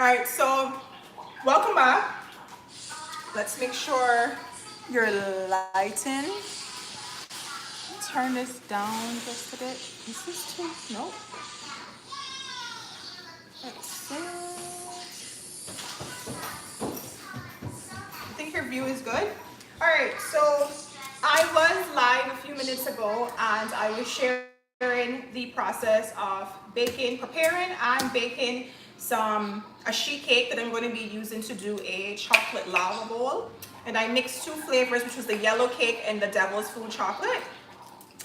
All right, so welcome back. Let's make sure you're lighting. Turn this down just a bit. Is this too? Nope. Let's see. I think your view is good. All right, so I was live a few minutes ago and I was sharing the process of preparing and baking a sheet cake that I'm going to be using to do a chocolate lava bowl. And I mixed two flavors, which was the yellow cake and the devil's food chocolate.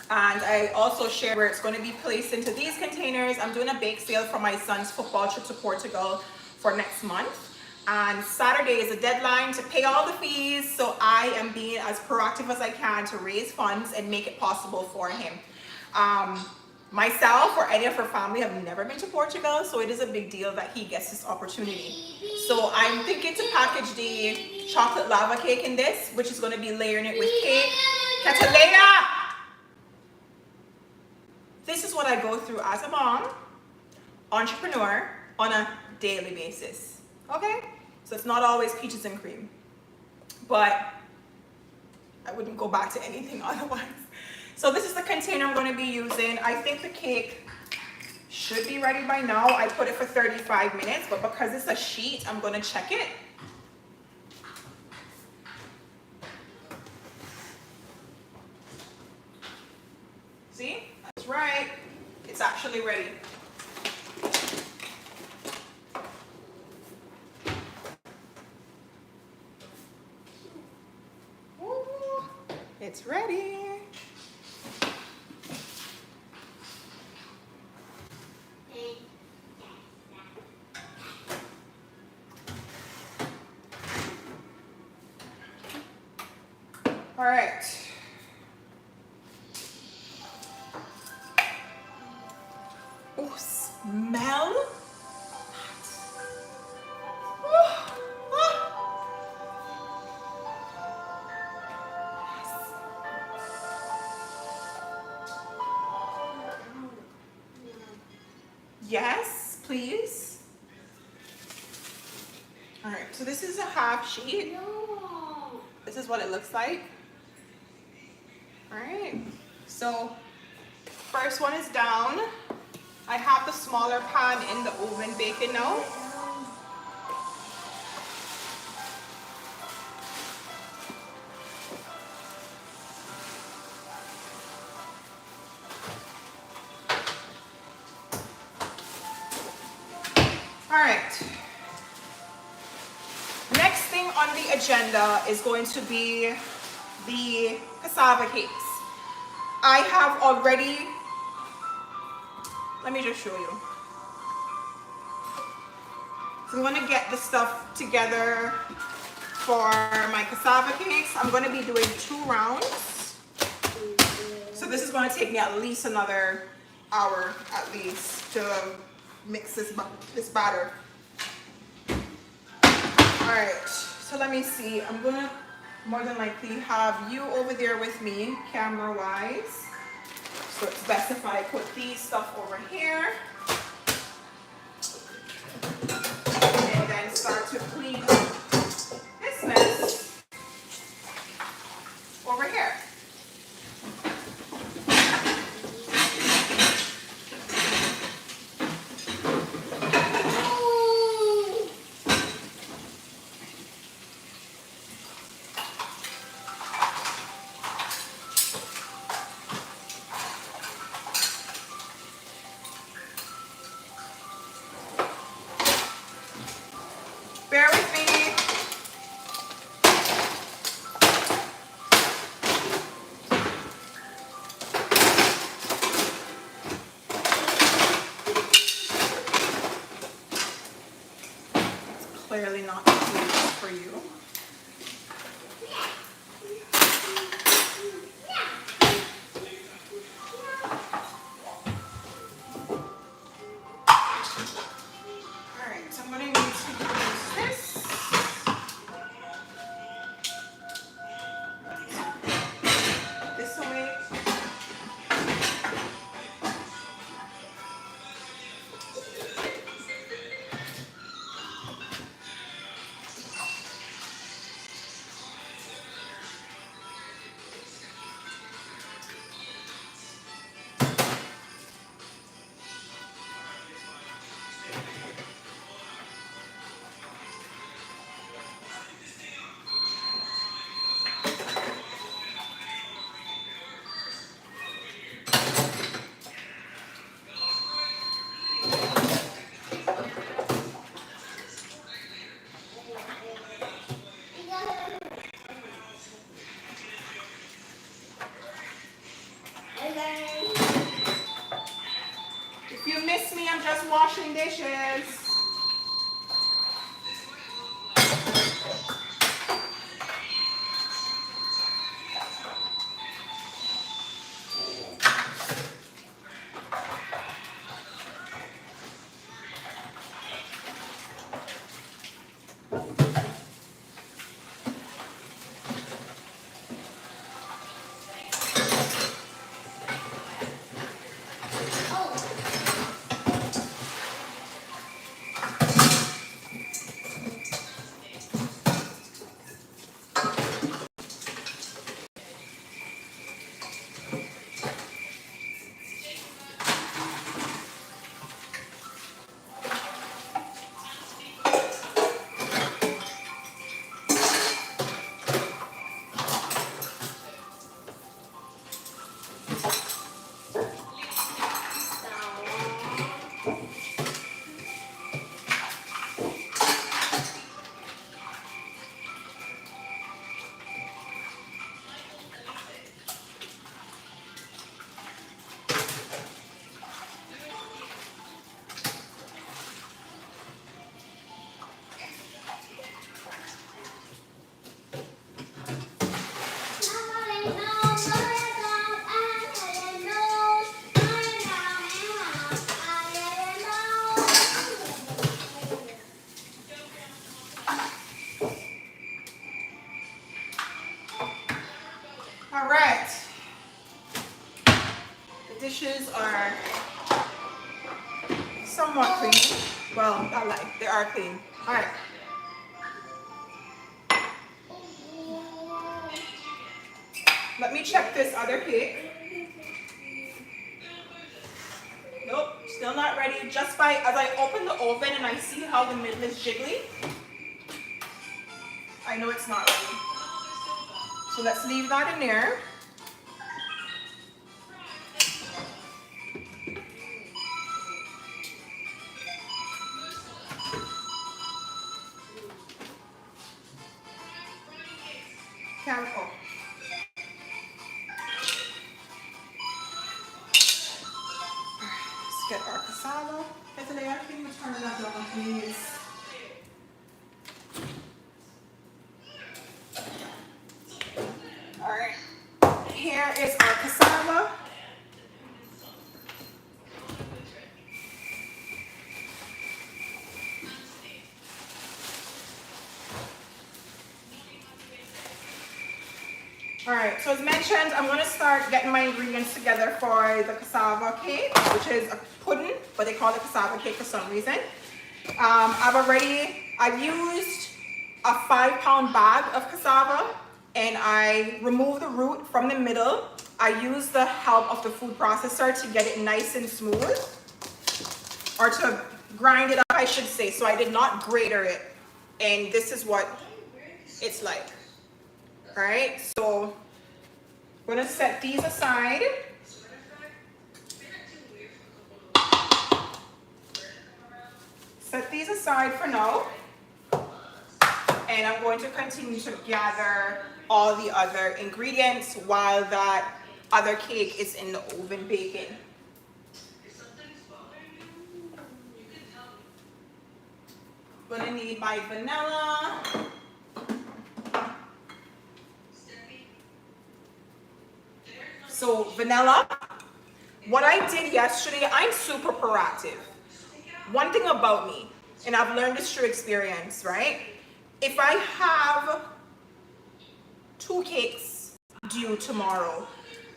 And I also shared where it's going to be placed into these containers. I'm doing a bake sale for my son's football trip to Portugal for next month. And Saturday is a deadline to pay all the fees, so I am being as proactive as I can to raise funds and make it possible for him. Myself or any of her family have never been to Portugal, so it is a big deal that he gets this opportunity. So I'm thinking to package the chocolate lava cake in this, which is going to be layering it with cake. Catalea! This is what I go through as a mom, entrepreneur, on a daily basis. Okay? So it's not always peaches and cream. But I wouldn't go back to anything otherwise. So this is the container I'm going to be using. I think the cake should be ready by now. I put it for 35 minutes, but because it's a sheet, I'm going to check it. See? That's right. It's actually ready. Ooh, it's ready. All right. Oh, smell that. Yes, please. All right, so this is a half sheet. This is what it looks like. All right, so first one is down. I have the smaller pan in the oven baking now. All right. Next thing on the agenda is going to be the cassava cakes. I have already, let me just show you. So I'm going to get the stuff together for my cassava cakes. I'm going to be doing 2 rounds. So this is going to take me at least another hour at least to mix this batter. All right, so let me see. I'm going to more than likely have you over there with me camera wise. So it's best if I put these stuff over here and then start to clean up this mess over here. Bear with me. It's clearly not clear for you. All right, so I'm going to need to use this. This away. dishes. All right. The dishes are somewhat clean. Well, not like they are clean. All right. Let me check this other cake. Nope, still not ready. Just by as I open the oven and I see how the middle is jiggly, I know it's not ready. So let's leave that in there. Careful. Let's get our cassava. Italia, can you turn that on, please? All right. Here is our cassava. All right, so as mentioned, I'm gonna start getting my ingredients together for the cassava cake, which is a pudding, but they call it cassava cake for some reason. I've used a 5-pound bag of cassava and I remove the root from the middle. I use the help of the food processor to get it nice and smooth, or to grind it up, I should say. So I did not grater it, and this is what it's like. All right, so I'm gonna set these aside. Set these aside for now. And I'm going to continue to gather all the other ingredients while that other cake is in the oven baking. I'm gonna need my vanilla. So vanilla, what I did yesterday, I'm super proactive. One thing about me, and I've learned this through experience, right? If I have 2 cakes due tomorrow,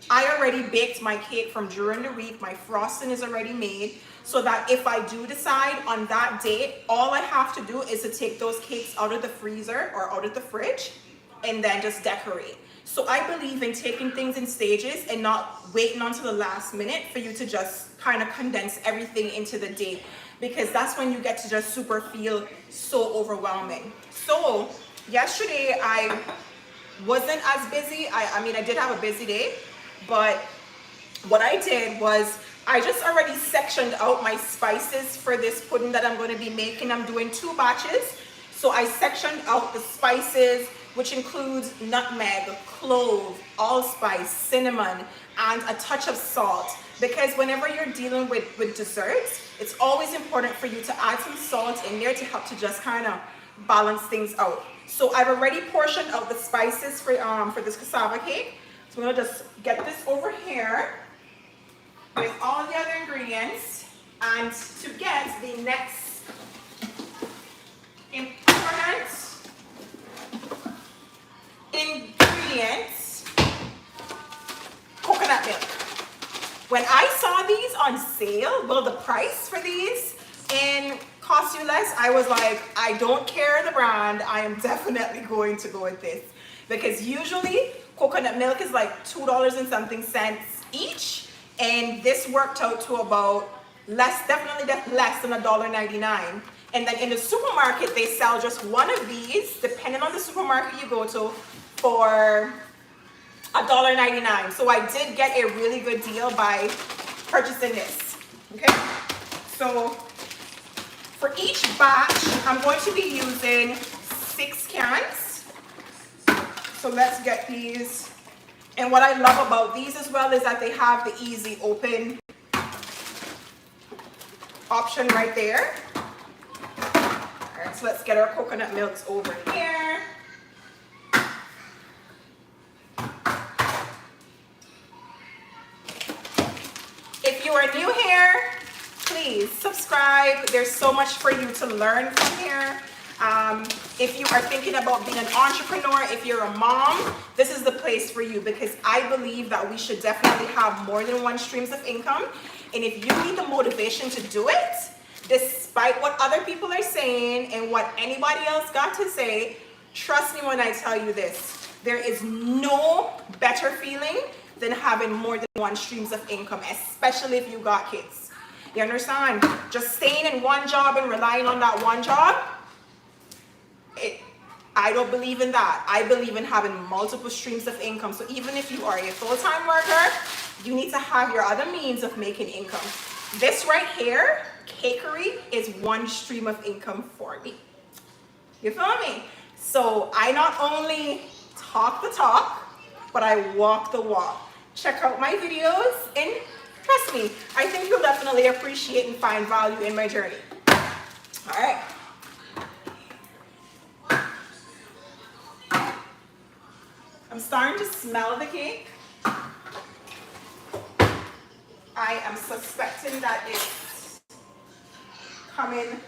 I already baked my cake from during the week. My frosting is already made, so that if I do decide on that date, all I have to do is to take those cakes out of the freezer or out of the fridge and then just decorate. So I believe in taking things in stages and not waiting until the last minute for you to just kind of condense everything into the day, because that's when you get to just super feel so overwhelming. So yesterday I wasn't as busy. I mean, I did have a busy day, but what I did was I just already sectioned out my spices for this pudding that I'm going to be making. I'm doing 2 batches. So I sectioned out the spices, which includes nutmeg, clove, allspice, cinnamon, and a touch of salt. Because whenever you're dealing with desserts, it's always important for you to add some salt in there to help to just kind of balance things out. So I've already portioned out the spices for this cassava cake. So I'm gonna just get this over here with all the other ingredients. And to get the next important ingredient, coconut milk. When I saw these on sale, well, the price for these in Cost You Less, I was like, I don't care the brand, I am definitely going to go with this. Because usually coconut milk is like $2 and something cents each, and this worked out to about definitely less than $1.99. And then in the supermarket, they sell just one of these, depending on the supermarket you go to, for $1.99. So I did get a really good deal by purchasing this. Okay, so for each batch, I'm going to be using 6 cans. So let's get these. And what I love about these as well is that they have the easy open option right there. All right, so let's get our coconut milks over here. If you are new here, please subscribe. There's so much for you to learn from here. If you are thinking about being an entrepreneur, if you're a mom, this is the place for you, because I believe that we should definitely have more than one streams of income. And if you need the motivation to do it, despite what other people are saying and what anybody else got to say, trust me when I tell you this, there is no better feeling than having more than one streams of income, especially if you got kids. You understand? Just staying in one job and relying on that one job, I don't believe in that. I believe in having multiple streams of income. So even if you are a full-time worker, you need to have your other means of making income. This right here, cakery, is one stream of income for me. You feel me? So I not only talk the talk, but I walk the walk. Check out my videos and trust me, I think you'll definitely appreciate and find value in my journey. All right. I'm starting to smell the cake. I am suspecting that it's coming.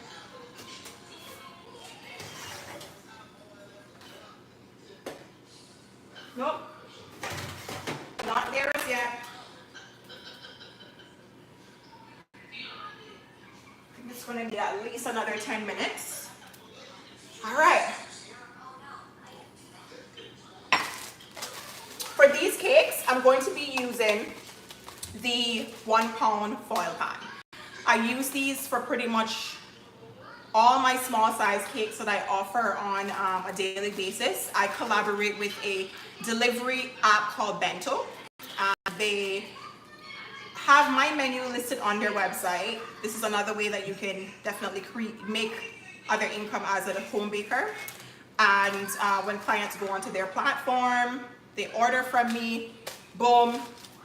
Nope, not there as yet. I think it's going to need at least another 10 minutes. All right. For these cakes, I'm going to be using the 1 pound foil pan. I use these for pretty much all my small size cakes that I offer on a daily basis. I collaborate with a delivery app called Bento. They have my menu listed on their website. This is another way that you can definitely make other income as a home baker. And when clients go onto their platform, they order from me, boom,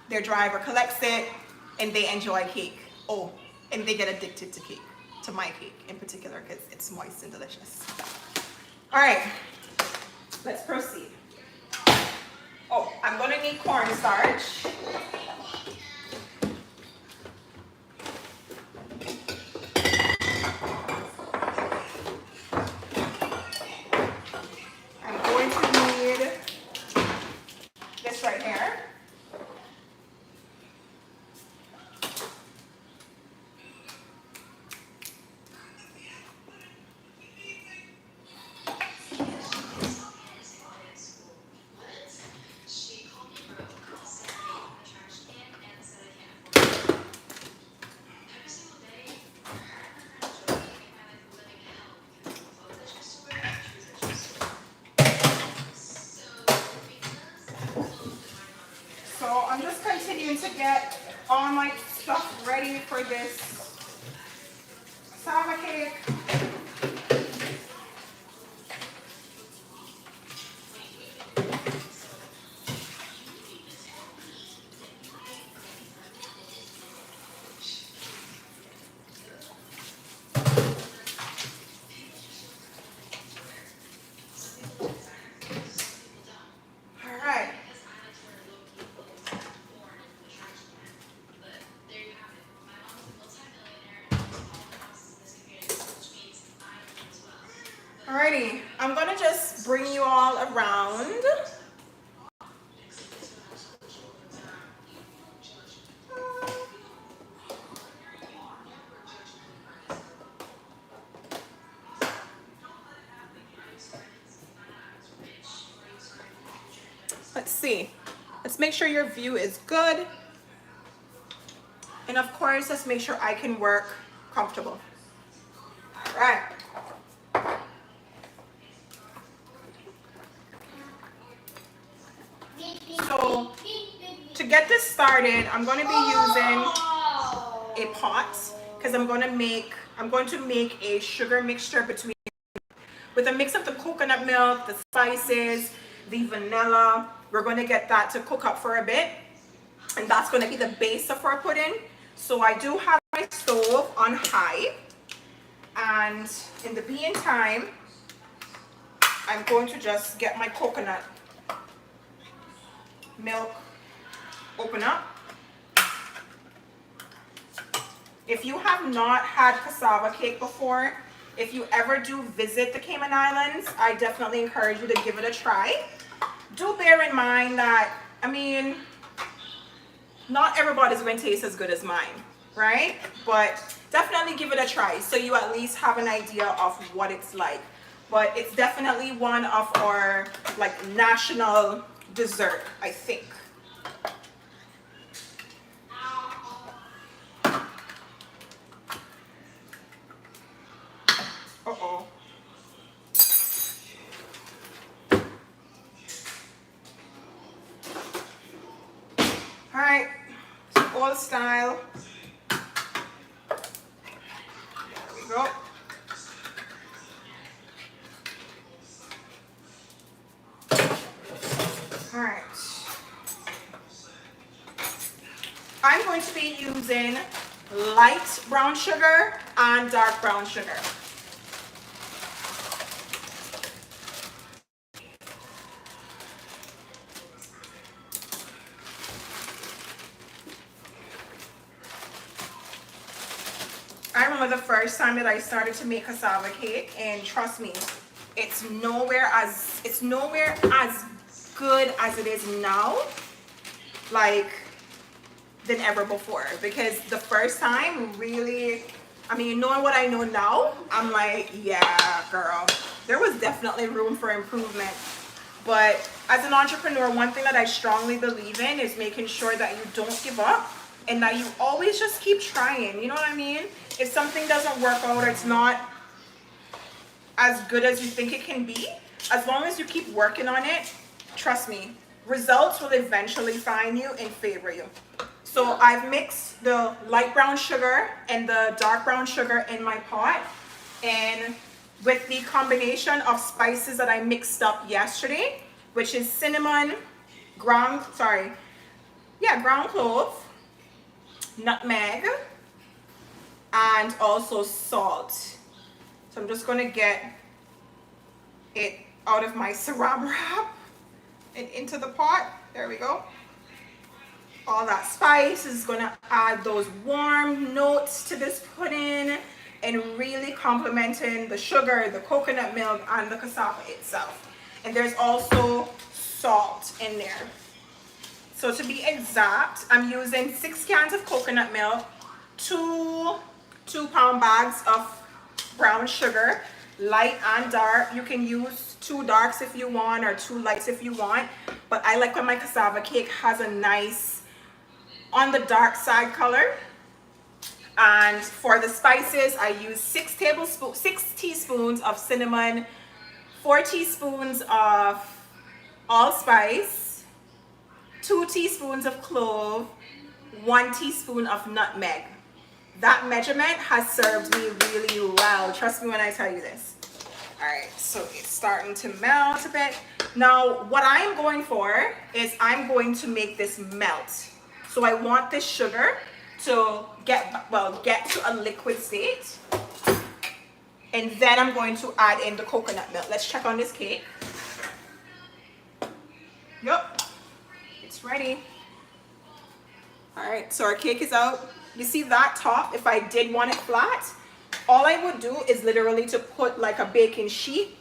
their driver collects it, and they enjoy cake. Oh, and they get addicted to cake, to my cake in particular, because it's moist and delicious. All right, let's proceed. Oh, I'm gonna need cornstarch. I'm going to need this right here. So I'm just continuing to get all my stuff ready for this cassava cake. Alrighty, I'm gonna just bring you all around. Let's see. Let's make sure your view is good. And of course, let's make sure I can work comfortable. All right. So to get this started, I'm going to be using a pot because I'm going to make a sugar mixture with a mix of the coconut milk, the spices, the vanilla. We're going to get that to cook up for a bit, and that's going to be the base of our pudding. So I do have my stove on high, and in the meantime, I'm going to just get my coconut milk open up. If you have not had cassava cake before, if you ever do visit the Cayman Islands, I definitely encourage you to give it a try. Do bear in mind that, I mean, not everybody's going to taste as good as mine, right? But definitely give it a try so you at least have an idea of what it's like. But it's definitely one of our like national dessert, I think. Uh-oh. All right, so old style. There we go. All right. I'm going to be using light brown sugar and dark brown sugar. I remember the first time that I started to make cassava cake, and trust me, it's nowhere as good as it is now, like, than ever before. Because the first time really, I mean, knowing what I know now, I'm like, yeah, girl, there was definitely room for improvement. But as an entrepreneur, one thing that I strongly believe in is making sure that you don't give up and that you always just keep trying. You know what I mean? If something doesn't work out or it's not as good as you think it can be, as long as you keep working on it, trust me, results will eventually find you and favor you. So I've mixed the light brown sugar and the dark brown sugar in my pot, and with the combination of spices that I mixed up yesterday, which is cinnamon, ground clove, nutmeg, and also salt. So I'm just gonna get it out of my saran wrap and into the pot. There we go. All that spice is gonna add those warm notes to this pudding and really complementing the sugar, the coconut milk, and the cassava itself. And there's also salt in there. So to be exact, I'm using 6 cans of coconut milk, two 2-pound bags of brown sugar, light and dark. You can use 2 darks if you want or 2 lights if you want, but I like when my cassava cake has a nice on the dark side color. And for the spices, I use 6 teaspoons of cinnamon, 4 teaspoons of allspice, 2 teaspoons of clove, 1 teaspoon of nutmeg. That measurement has served me really well. Trust me when I tell you this. All right, so it's starting to melt a bit. Now, what I'm going for is I'm going to make this melt. So I want this sugar to get to a liquid state. And then I'm going to add in the coconut milk. Let's check on this cake. Yep, it's ready. All right, so our cake is out. You see that top, if I did want it flat, all I would do is literally to put like a baking sheet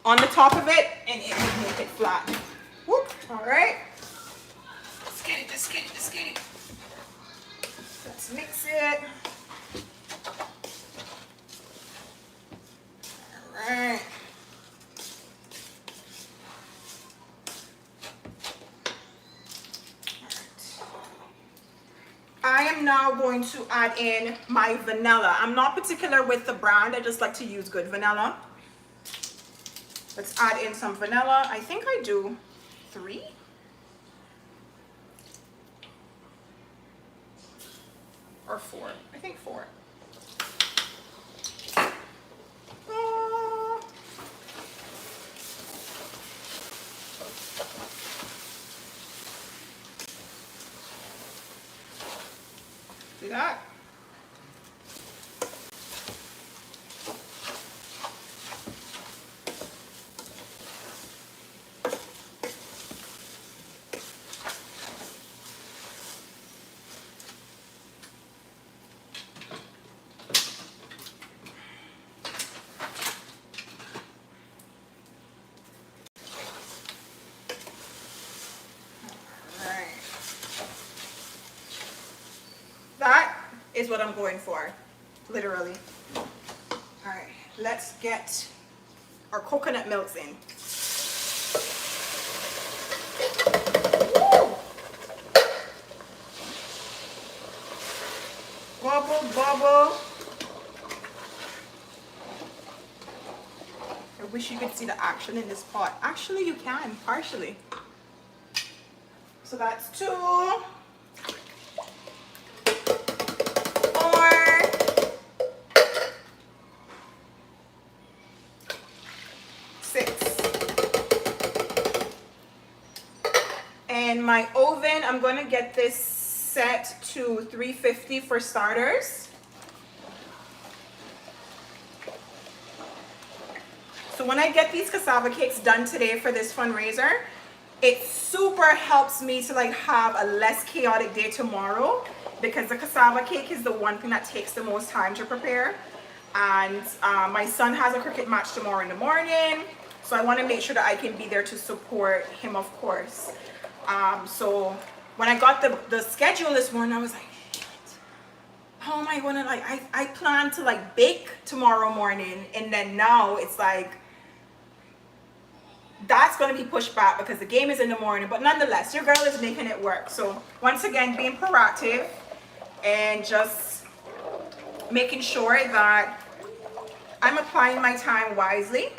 on the top of it and it would make it flat. Whoop. All right. Let's get it, let's get it, let's get it. Let's mix it. All right. I am now going to add in my vanilla. I'm not particular with the brand. I just like to use good vanilla. Let's add in some vanilla. I think I do 3. Or 4. I think 4. See that? That is what I'm going for, literally. All right, let's get our coconut milks in. Woo! Bubble, bubble. I wish you could see the action in this pot. Actually, you can, partially. So that's 2. 6. And my oven, I'm going to get this set to 350 for starters. So when I get these cassava cakes done today for this fundraiser, it super helps me to like have a less chaotic day tomorrow, because the cassava cake is the one thing that takes the most time to prepare. And my son has a cricket match tomorrow in the morning, so I want to make sure that I can be there to support him, of course. So when I got the schedule this morning, I was like, shit, how am I going to, like, I plan to like bake tomorrow morning, and then now it's like, that's going to be pushed back because the game is in the morning. But nonetheless, your girl is making it work. So once again, being proactive and just making sure that I'm applying my time wisely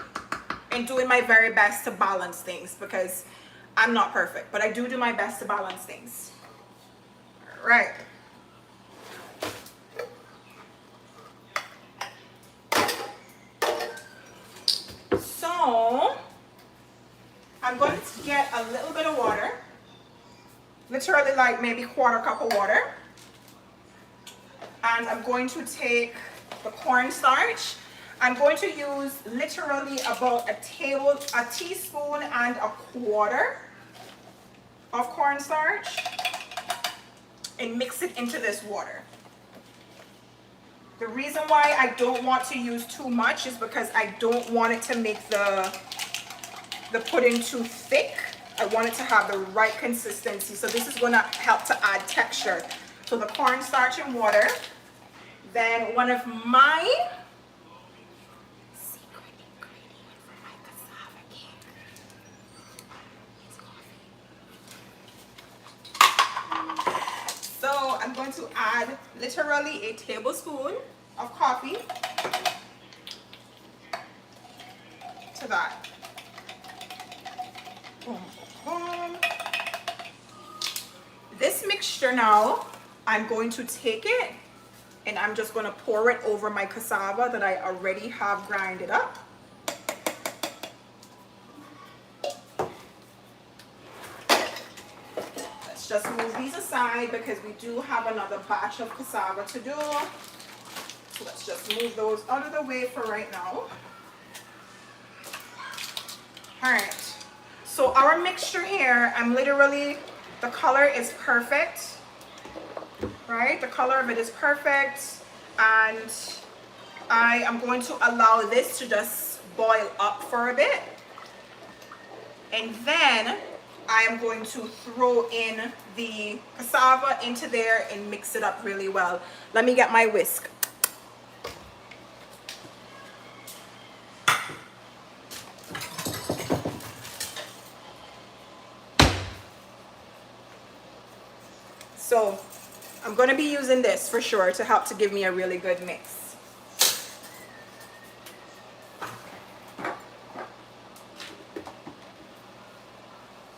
and doing my very best to balance things, because I'm not perfect, but I do my best to balance things. All right. So I'm going to get a little bit of water, literally like maybe 1/4 cup of water. And I'm going to take the cornstarch. I'm going to use literally about a teaspoon and 1/4 of cornstarch and mix it into this water. The reason why I don't want to use too much is because I don't want it to make the pudding too thick. I want it to have the right consistency. So this is going to help to add texture. So the cornstarch and water. Then one of my secret ingredient for my cassava cake is coffee. So I'm going to add literally a tablespoon of coffee to that. Boom, boom. This mixture now, I'm going to take it and I'm just going to pour it over my cassava that I already have grinded up. Let's just move these aside because we do have another batch of cassava to do. So let's just move those out of the way for right now. All right. So our mixture here, the color is perfect, right? The color of it is perfect. And I am going to allow this to just boil up for a bit. And then I am going to throw in the cassava into there and mix it up really well. Let me get my whisk. So I'm going to be using this for sure to help to give me a really good mix.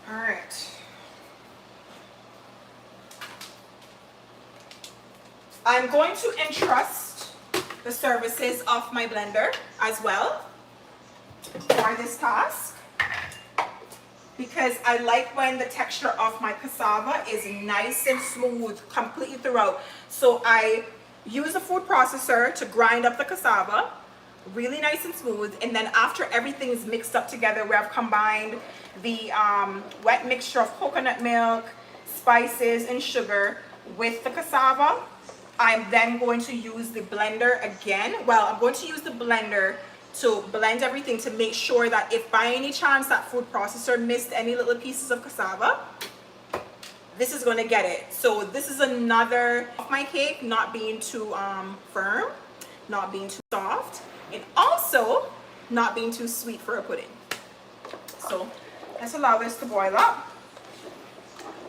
All right. I'm going to entrust the services of my blender as well for this task, because I like when the texture of my cassava is nice and smooth completely throughout. So I use a food processor to grind up the cassava really nice and smooth, and then after everything is mixed up together, where I've combined the wet mixture of coconut milk, spices, and sugar with the cassava, I'm then going to use the blender again. Well, I'm going to use the blender to blend everything to make sure that if by any chance that food processor missed any little pieces of cassava, this is going to get it. So this is another of my cake not being too firm, not being too soft, and also not being too sweet for a pudding. So let's allow this to boil up,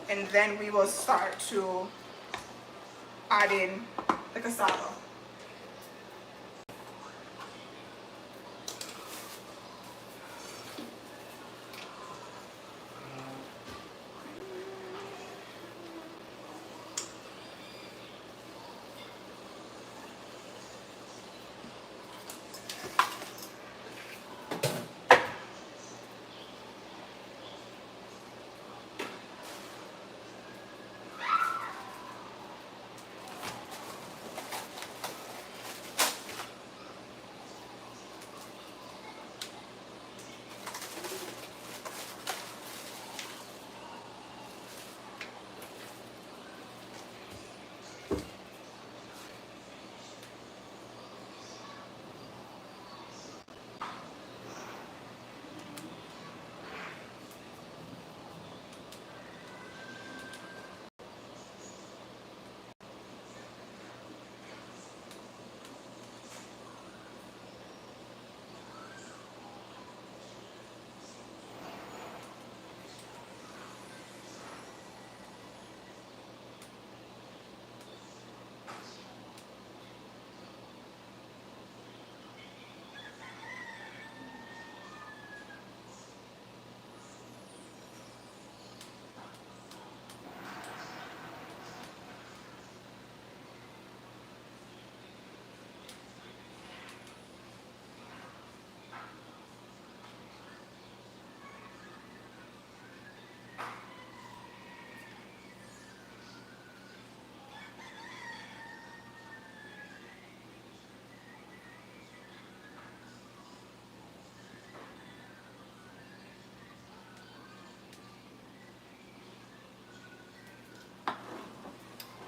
and then we will start to add in the cassava.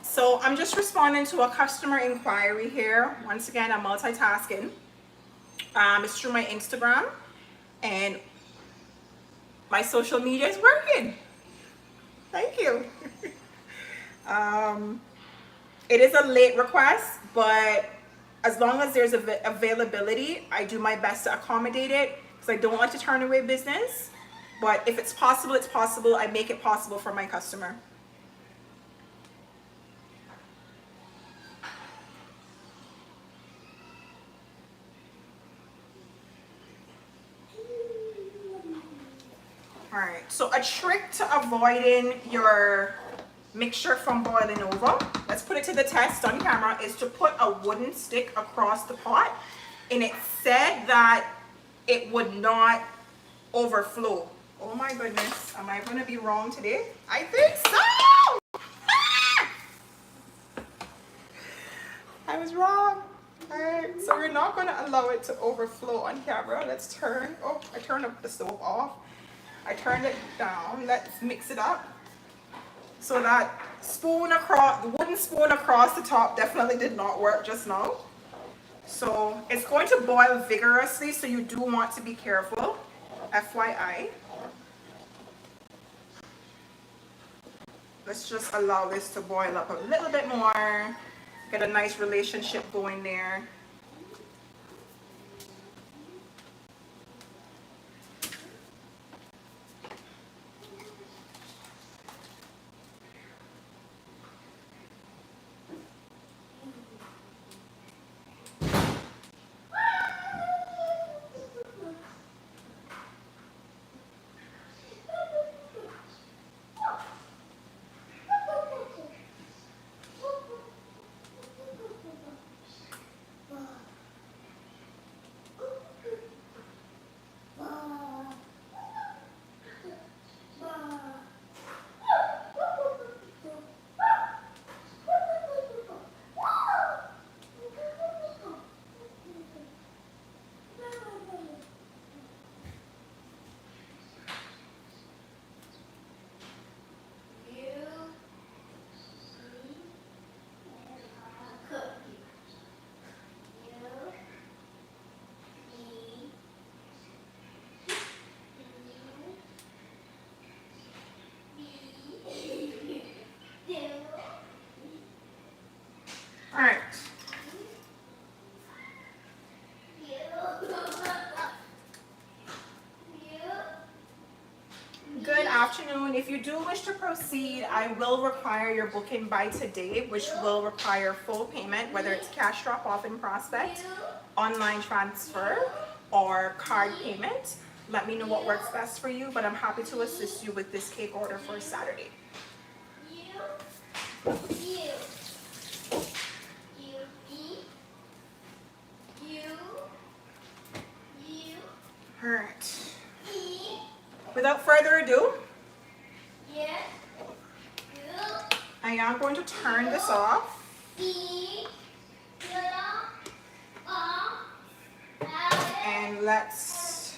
So I'm just responding to a customer inquiry here. Once again, I'm multitasking. It's through my Instagram, and my social media is working. Thank you. It is a late request, but as long as there's availability, I do my best to accommodate it, because I don't like to turn away business. But if it's possible, it's possible. I make it possible for my customer. All right, so a trick to avoiding your mixture from boiling over, let's put it to the test on camera, is to put a wooden stick across the pot. And it said that it would not overflow. Oh my goodness, am I going to be wrong today? I think so! I was wrong. All right, so we're not going to allow it to overflow on camera. Let's turn, oh, I turned the stove off. I turned it down. Let's mix it up. So that spoon across, the wooden spoon across the top definitely did not work just now. So it's going to boil vigorously, so you do want to be careful, FYI. Let's just allow this to boil up a little bit more, get a nice relationship going there. All right. Good afternoon. If you do wish to proceed, I will require your booking by today, which will require full payment, whether it's cash drop-off in Prospect, online transfer, or card payment. Let me know what works best for you, but I'm happy to assist you with this cake order for Saturday. All right. Without further ado, I am going to turn this off. And let's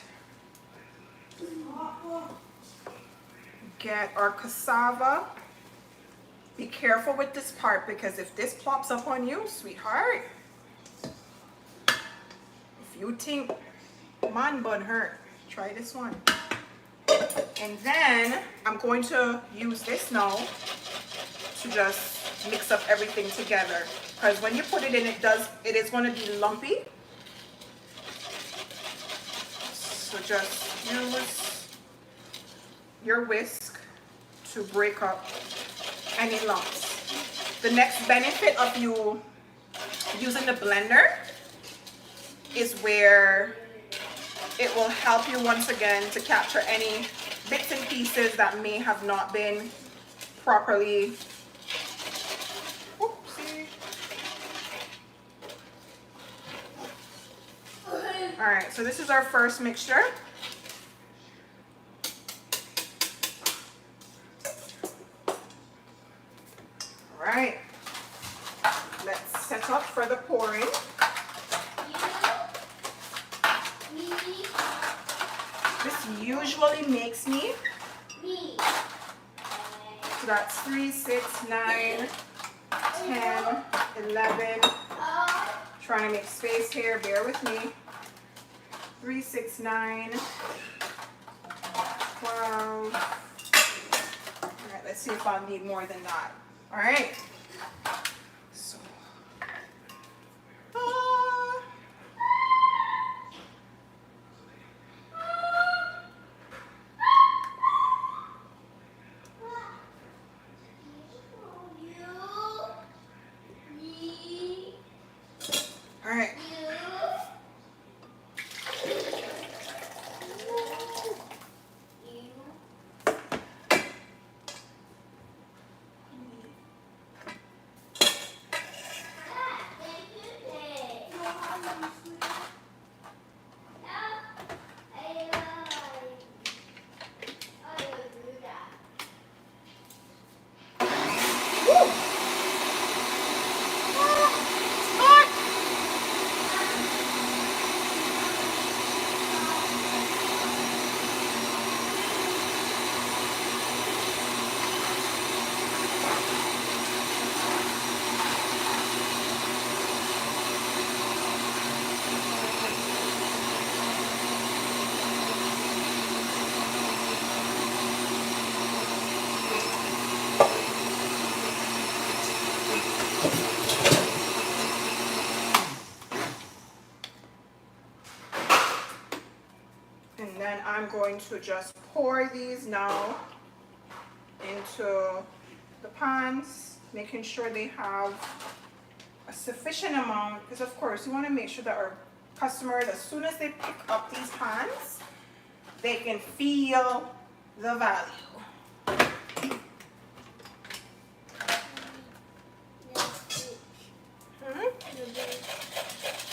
get our cassava. Be careful with this part, because if this plops up on you, sweetheart, if you think man bun hurt, try this one. And then I'm going to use this now to just mix up everything together, because when you put it in, it is going to be lumpy. So just use your whisk to break up any lumps. The next benefit of you using the blender is where it will help you once again to capture any bits and pieces that may have not been properly. Oopsie. All right, so this is our first mixture. All right, let's set up for the pouring. This usually makes me, so that's 3, 6, 9, 10, 11. Trying to make space here, bear with me. 3, 6, 9, 12. All right, let's see if I'll need more than that. All right. So, all right. I'm going to just pour these now into the pans, making sure they have a sufficient amount, because of course you want to make sure that our customers, as soon as they pick up these pans, they can feel the value.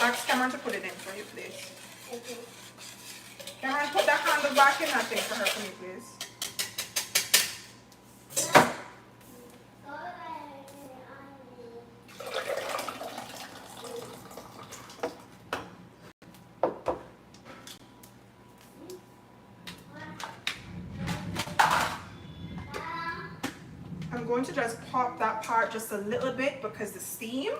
Ask Cameron to put it in for you, please. Okay. Cameron, put that handle back in that thing for her, for me, please. I'm going to just pop that part just a little bit because the steam.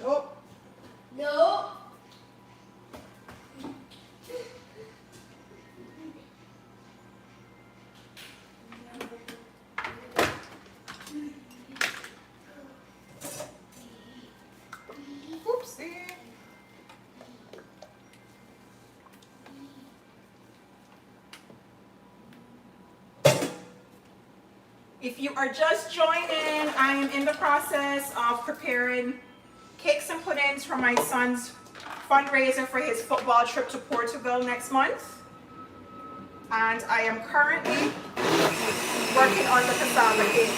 Nope. No. Oopsie. If you are just joining, I am in the process of preparing cakes and puddings for my son's fundraiser for his football trip to Portugal next month. And I am currently working on the cassava cake.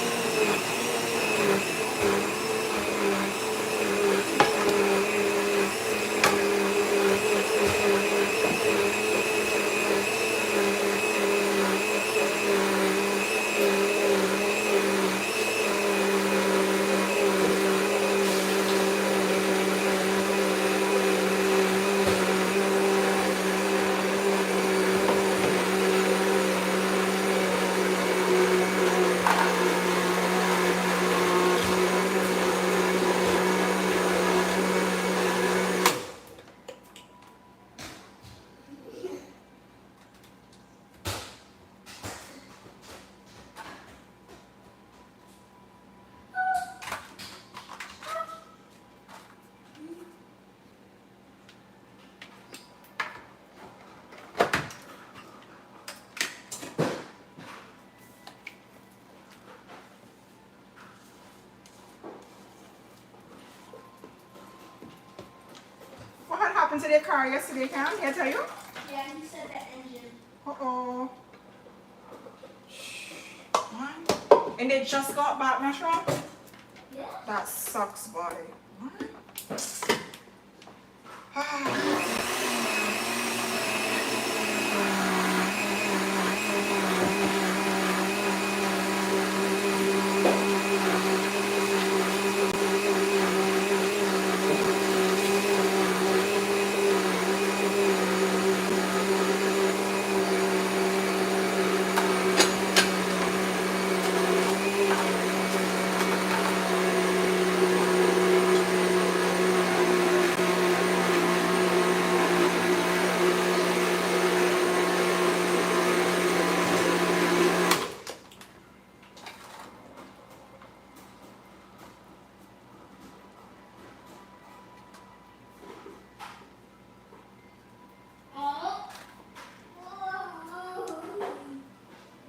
What had happened to their car yesterday, Cam? Can I tell you? Yeah, he said the engine. Uh-oh. What? And they just got back, Nashra? Yeah. That sucks, boy. What? Oh.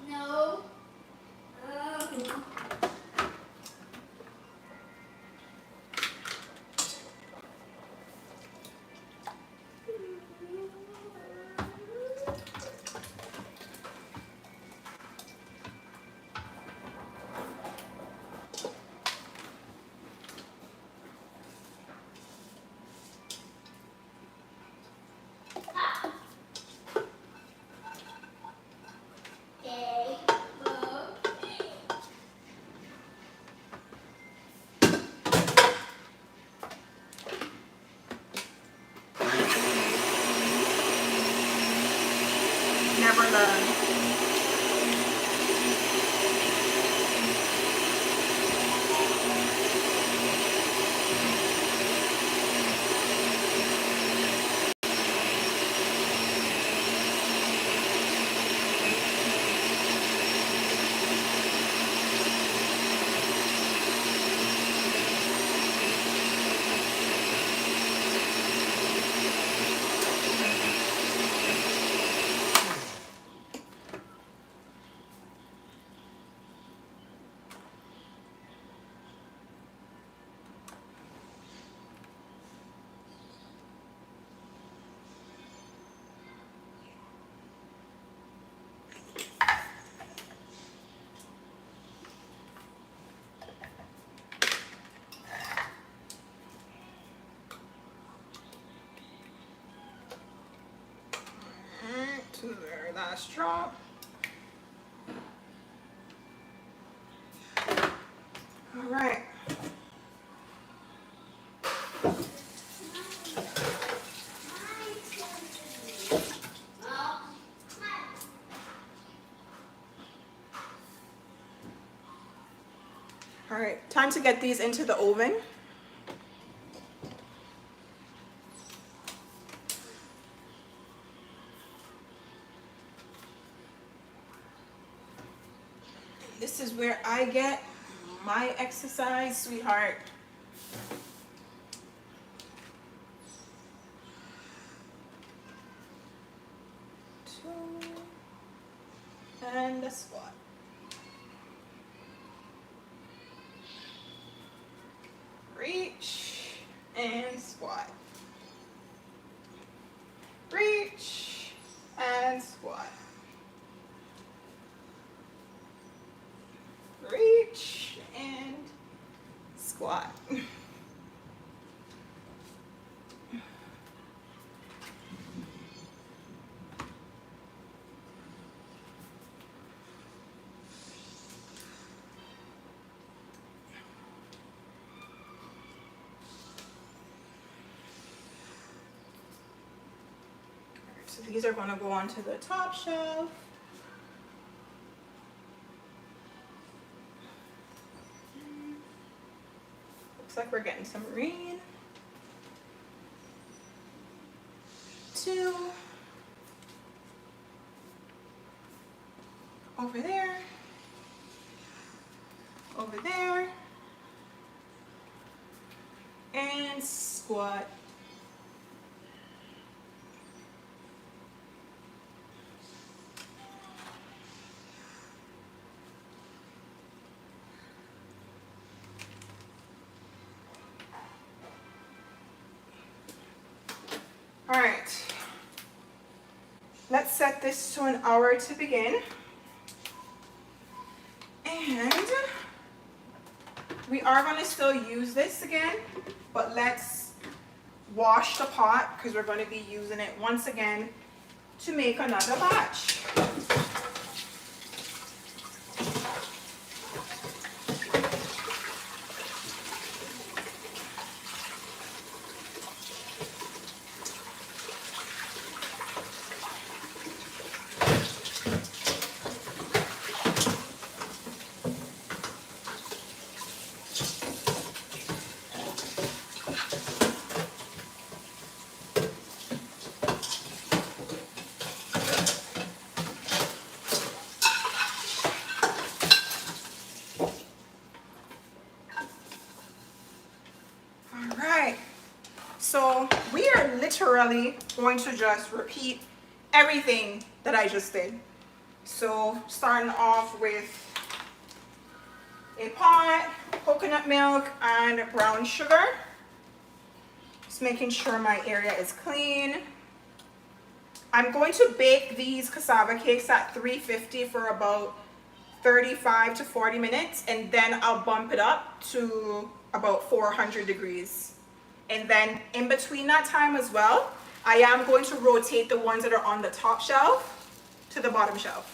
No. Okay. Move. last drop. All right. All right, time to get these into the oven. This is where I get my exercise, sweetheart. Two, and a squat. Reach and squat. Reach and squat. Reach and squat. So these are going to go onto the top shelf. Looks like we're getting some rain. 2. Over there. Over there. And squat. All right, let's set this to an hour to begin. And we are going to still use this again, but let's wash the pot because we're going to be using it once again to make another batch. So we are literally going to just repeat everything that I just did. So starting off with a pot, coconut milk, and brown sugar. Just making sure my area is clean. I'm going to bake these cassava cakes at 350 for about 35 to 40 minutes, and then I'll bump it up to about 400 degrees. And then in between that time as well, I am going to rotate the ones that are on the top shelf to the bottom shelf.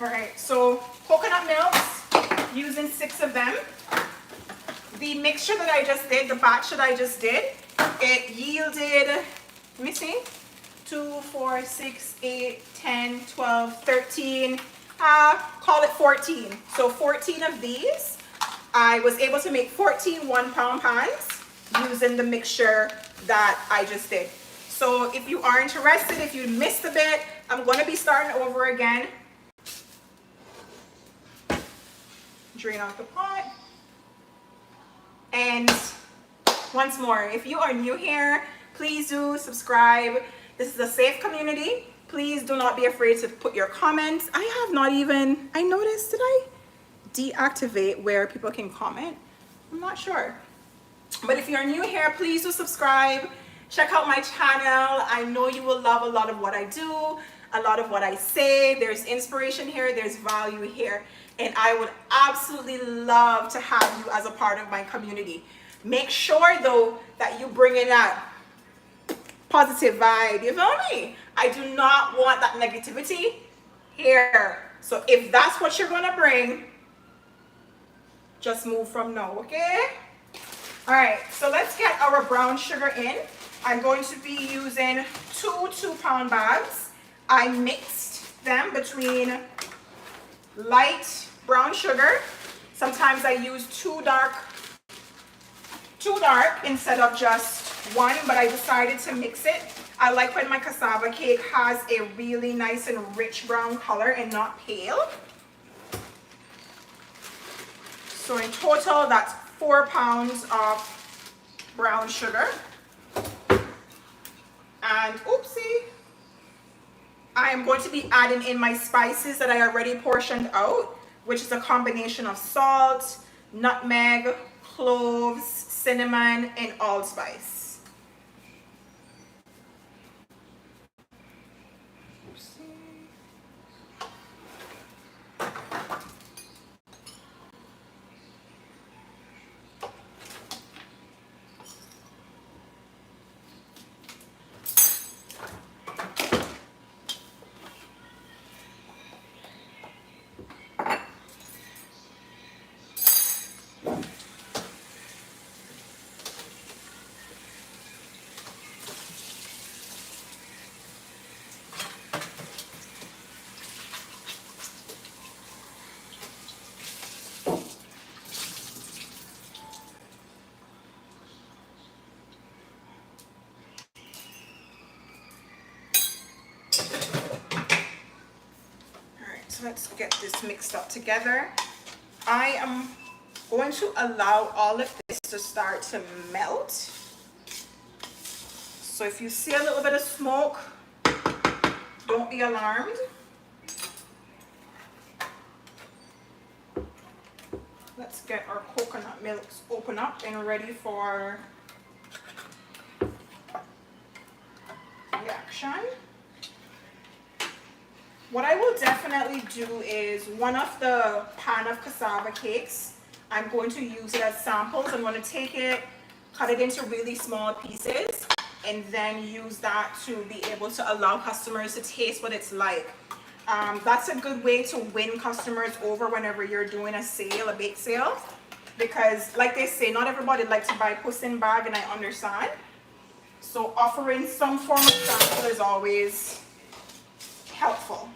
All right, so coconut milks, using 6 of them. The mixture that I just did, the batch that I just did, it yielded, let me see, 2, 4, 6, 8, 10, 12, 13, call it 14. So 14 of these, I was able to make 14 1-pound pans using the mixture that I just did. So if you are interested, if you missed a bit, I'm going to be starting over again. Drain out the pot. And once more, if you are new here, please do subscribe. This is a safe community. Please do not be afraid to put your comments. I have not even, I noticed, did I deactivate where people can comment? I'm not sure. But if you're new here, please do subscribe. Check out my channel. I know you will love a lot of what I do. a lot of what I say. There's inspiration here, there's value here, and I would absolutely love to have you as a part of my community. Make sure though that you bring in that positive vibe, you feel me? I do not want that negativity here. So if that's what you're gonna bring, just move from now, okay? All right, so let's get our brown sugar in. I'm going to be using two 2-pound bags. I mixed them between light brown sugar. Sometimes I use too dark instead of just one, but I decided to mix it. I like when my cassava cake has a really nice and rich brown color and not pale. So in total, that's 4 pounds of brown sugar. And oopsie, I am going to be adding in my spices that I already portioned out, which is a combination of salt, nutmeg, cloves, cinnamon, and allspice. So let's get this mixed up together. I am going to allow all of this to start to melt. So if you see a little bit of smoke, don't be alarmed. Let's get our coconut milks open up and ready for reaction. What I will definitely do is one of the pan of cassava cakes, I'm going to use it as samples. I'm going to take it, cut it into really small pieces, and then use that to be able to allow customers to taste what it's like. That's a good way to win customers over whenever you're doing a sale, a bake sale, because like they say, not everybody likes to buy puss in bag, and I understand. So offering some form of sample is always helpful.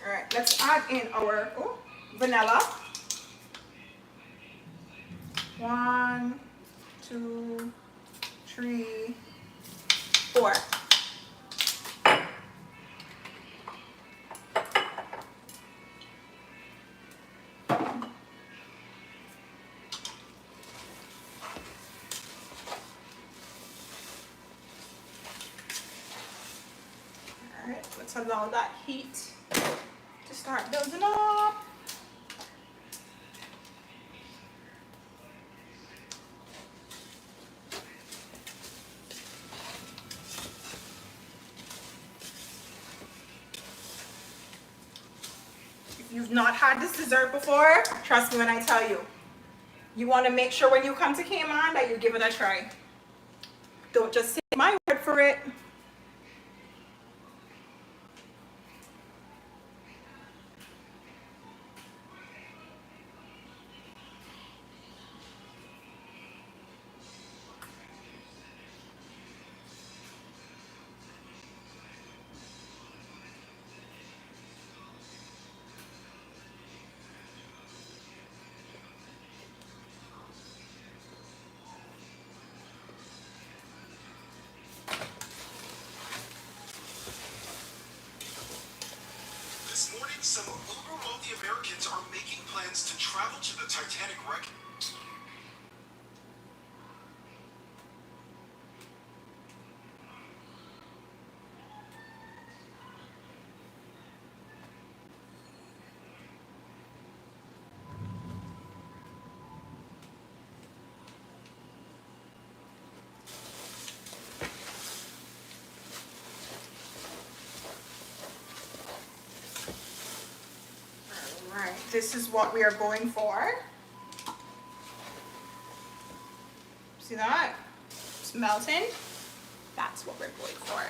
All right, let's add in our vanilla. 1, 2, 3, 4. Alright, let's allow that heat to start building up. If you've not had this dessert before, trust me when I tell you, you want to make sure when you come to Cayman that you give it a try. Don't just take my word for it. This morning, some uber-wealthy Americans are making plans to travel to the Titanic wreck. this is what we are going for. See that? It's melting. That's what we're going for.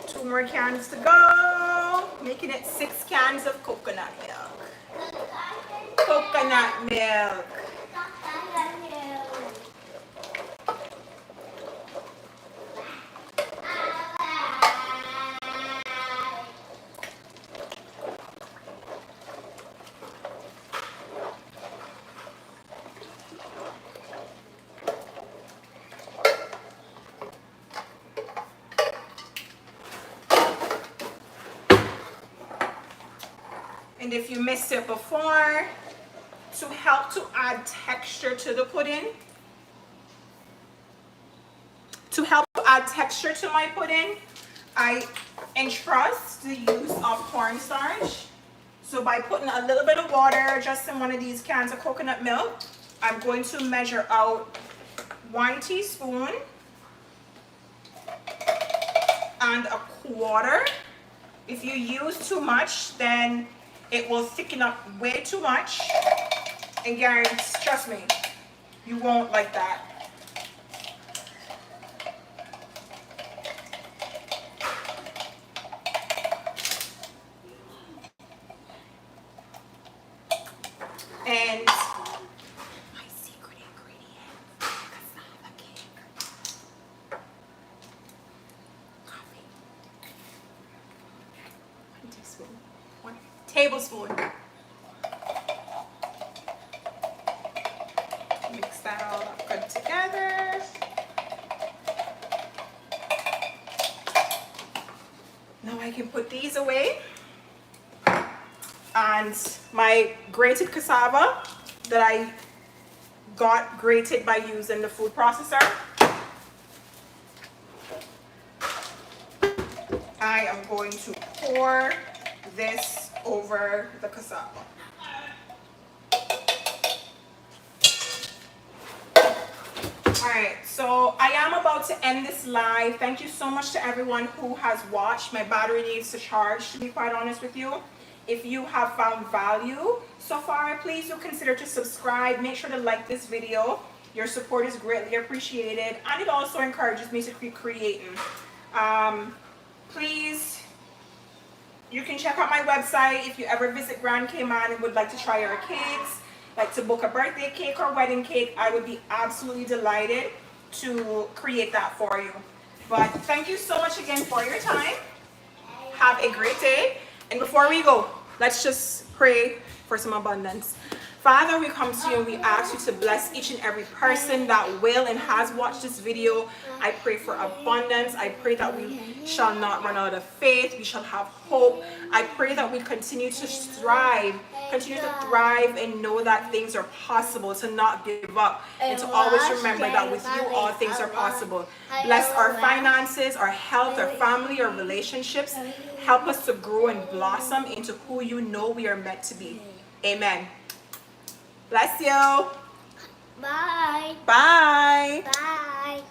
2 more cans to go. Making it 6 cans of coconut milk. Coconut milk. And if you missed it before, to help to add texture to the pudding, my pudding, I entrust the use of cornstarch. So by putting a little bit of water just in one of these cans of coconut milk, I'm going to measure out 1 teaspoon and a quarter. If you use too much, then it will thicken up way too much. And guys, trust me, you won't like that. And my secret ingredient, cassava cake. Coffee. 1 teaspoon. 1 tablespoon. Mix that all up good together. Now I can put these away. And my grated cassava that I got grated by using the food processor, I am going to pour this over the cassava. Alright, so I am about to end this live. Thank you so much to everyone who has watched. My battery needs to charge, to be quite honest with you. If you have found value so far, please do consider to subscribe. Make sure to like this video. Your support is greatly appreciated, and it also encourages me to keep creating. Please, you can check out my website if you ever visit Grand Cayman and would like to try our cakes, like to book a birthday cake or wedding cake. I would be absolutely delighted to create that for you. But thank you so much again for your time. Have a great day. And before we go, let's just pray for some abundance. Father, we come to you and we ask you to bless each and every person that will and has watched this video. I pray for abundance. I pray that we shall not run out of faith. We shall have hope. I pray that we continue to thrive and know that things are possible, to not give up, and to always remember that with you all things are possible. Bless our finances, our health, our family, our relationships. Help us to grow and blossom into who you know we are meant to be. Amen. Bless you. Bye. Bye. Bye.